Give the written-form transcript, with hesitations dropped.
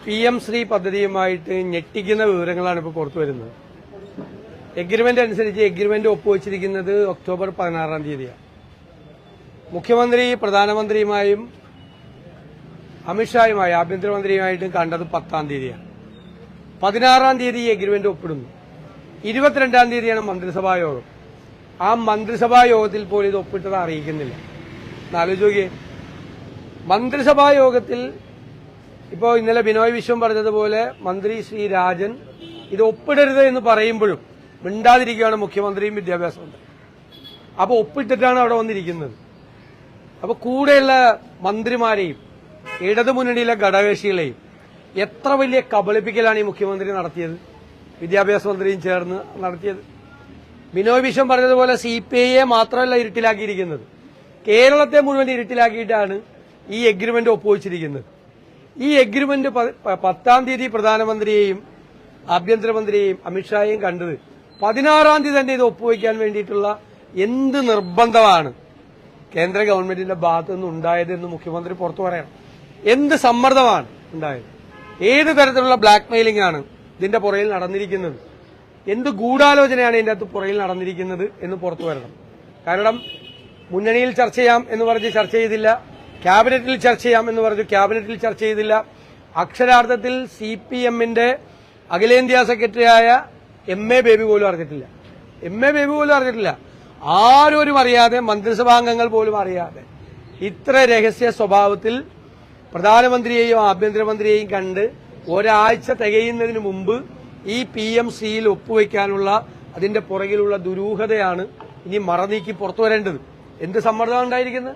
PM Shri പദ്ധതിയുമായിട്ട് ഞെട്ടിക്കുന്ന വിവരങ്ങളാണ് ഇപ്പോൾ പുറത്തു വരുന്നത്. എഗ്രിമെന്റ് അനുസരിച്ച് എഗ്രിമെന്റ് ഒപ്പുവച്ചിരിക്കുന്നത് ഒക്ടോബർ 16-ാം തീയതിയാണ്. മുഖ്യമന്ത്രി പ്രധാനമന്ത്രിയുമായും അമിത്ഷായുമായി ആഭ്യന്തരമന്ത്രിയുമായിട്ടും കണ്ടത് 10-ാം തീയതിയാണ്. 16-ാം തീയതി ഈ എഗ്രിമെന്റ് ഒപ്പിടുന്നു. 22-ാം തീയതിയാണ് മന്ത്രിസഭാ യോഗം. ആ മന്ത്രിസഭാ യോഗത്തിൽ പോലും ഇത് ഒപ്പിട്ടത് അറിയിക്കുന്നില്ല. ആലോചിക്കുകയെ മന്ത്രിസഭാ യോഗത്തിൽ ഇപ്പോൾ ഇന്നലെ ബിനോയ് വിശ്വം പറഞ്ഞതുപോലെ മന്ത്രി ശ്രീ രാജൻ ഇത് ഒപ്പിടരുത് എന്ന് പറയുമ്പോഴും മിണ്ടാതിരിക്കുകയാണ് മുഖ്യമന്ത്രിയും വിദ്യാഭ്യാസ മന്ത്രി. അപ്പൊ ഒപ്പിട്ടിട്ടാണ് അവിടെ വന്നിരിക്കുന്നത്. അപ്പൊ കൂടെയുള്ള മന്ത്രിമാരെയും ഇടതുമുന്നണിയിലെ ഘടകകക്ഷികളെയും എത്ര വലിയ കബളിപ്പിക്കലാണ് ഈ മുഖ്യമന്ത്രി നടത്തിയത്, വിദ്യാഭ്യാസ മന്ത്രിയും ചേർന്ന് നടത്തിയത്. ബിനോയ് വിശ്വം പറഞ്ഞതുപോലെ CPIയെ മാത്രമല്ല ഇരുട്ടിലാക്കിയിരിക്കുന്നത്, കേരളത്തെ മുഴുവൻ ഇരുട്ടിലാക്കിയിട്ടാണ് ഈ എഗ്രിമെന്റ് ഒപ്പുവച്ചിരിക്കുന്നത്. ഈ എഗ്രിമെന്റ് 10-ാം തീയതി പ്രധാനമന്ത്രിയെയും ആഭ്യന്തരമന്ത്രിയെയും അമിത്ഷായെയും കണ്ടത് 16-ാം തീയതി തന്നെ ഇത് ഒപ്പുവയ്ക്കാൻ വേണ്ടിയിട്ടുള്ള എന്ത് നിർബന്ധമാണ് കേന്ദ്ര ഗവൺമെന്റിന്റെ ഭാഗത്തു നിന്ന് ഉണ്ടായതെന്ന് മുഖ്യമന്ത്രി പുറത്തു പറയണം. എന്ത് സമ്മർദ്ദമാണ് ഉണ്ടായത്, ഏത് തരത്തിലുള്ള ബ്ലാക്ക് മെയിലിംഗ് ആണ് ഇതിന്റെ പുറകിൽ നടന്നിരിക്കുന്നത്, എന്ത് ഗൂഢാലോചനയാണ് ഇതിന്റെ അകത്ത് പുറകിൽ നടന്നിരിക്കുന്നത് എന്ന് പുറത്തു വരണം. കാരണം മുന്നണിയിൽ ചർച്ച ചെയ്യാം എന്ന് പറഞ്ഞ് ചർച്ച ചെയ്തില്ല, ക്യാബിനറ്റിൽ ചർച്ച ചെയ്യാം എന്ന് പറഞ്ഞു ക്യാബിനറ്റിൽ ചർച്ച ചെയ്തില്ല. അക്ഷരാർത്ഥത്തിൽ CPMന്റെ അഖിലേന്ത്യാ സെക്രട്ടറിയായ MA ബേബി പോലും അറിഞ്ഞിട്ടില്ല. ആരോരും അറിയാതെ, മന്ത്രിസഭാംഗങ്ങൾ പോലും അറിയാതെ ഇത്ര രഹസ്യ സ്വഭാവത്തിൽ പ്രധാനമന്ത്രിയെയും ആഭ്യന്തരമന്ത്രിയെയും കണ്ട് ഒരാഴ്ച തികയുന്നതിന് മുമ്പ് ഈ PMCയിൽ ഒപ്പുവയ്ക്കാനുള്ള അതിന്റെ പുറകിലുള്ള ദുരൂഹതയാണ് ഇനി മറനീക്കി പുറത്തു വരേണ്ടത്. എന്ത് സമ്മർദ്ദമാണ് ഉണ്ടായിരിക്കുന്നത്?